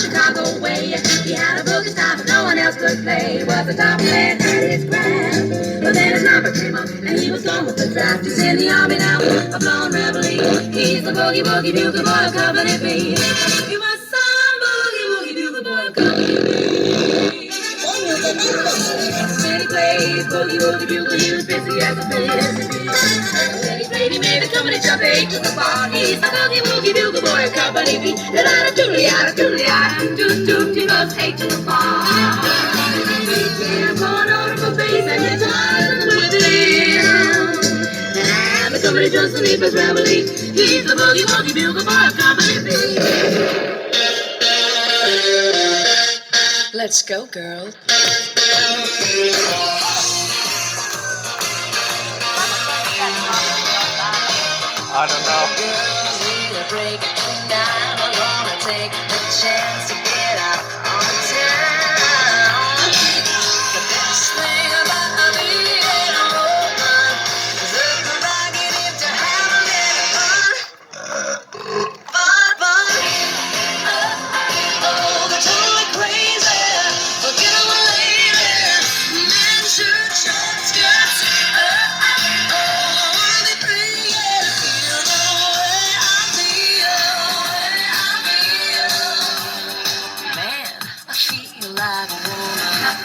Chicago way. He had a boogie style that no one else could play. Was the top man at his craft. But then his number came up and he was gone with the draft. He's in the army now, a blowing reveille. He's the boogie woogie bugle boy of Company B. You must some boogie woogie bugle boy of Company B. When he plays boogie woogie bugle, he was busy as a busy. When he played, he made the company jump 8 to the bar. He's the boogie woogie bugle boy of Company B. The da da doodly doot doot, he goes 8 to the bar. Yeah, going on for bass and guitar with him. And the company just to leave his reveille. He's the boogie woogie bugle boy of Company B. Let's go, girl. I don't know. Girls need a break. Now I wanna take the chance to get out on town. The best thing about being a woman is the prerogative to have a little fun. Fun. Oh, they're totally crazy. Forget them later. Men, shirt, short skirts. They free, yeah. Feel the way I feel. Man, I feel like a woman.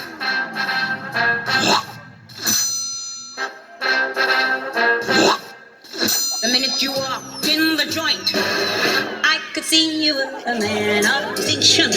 The minute you walked in the joint, I could see you were a man of distinction.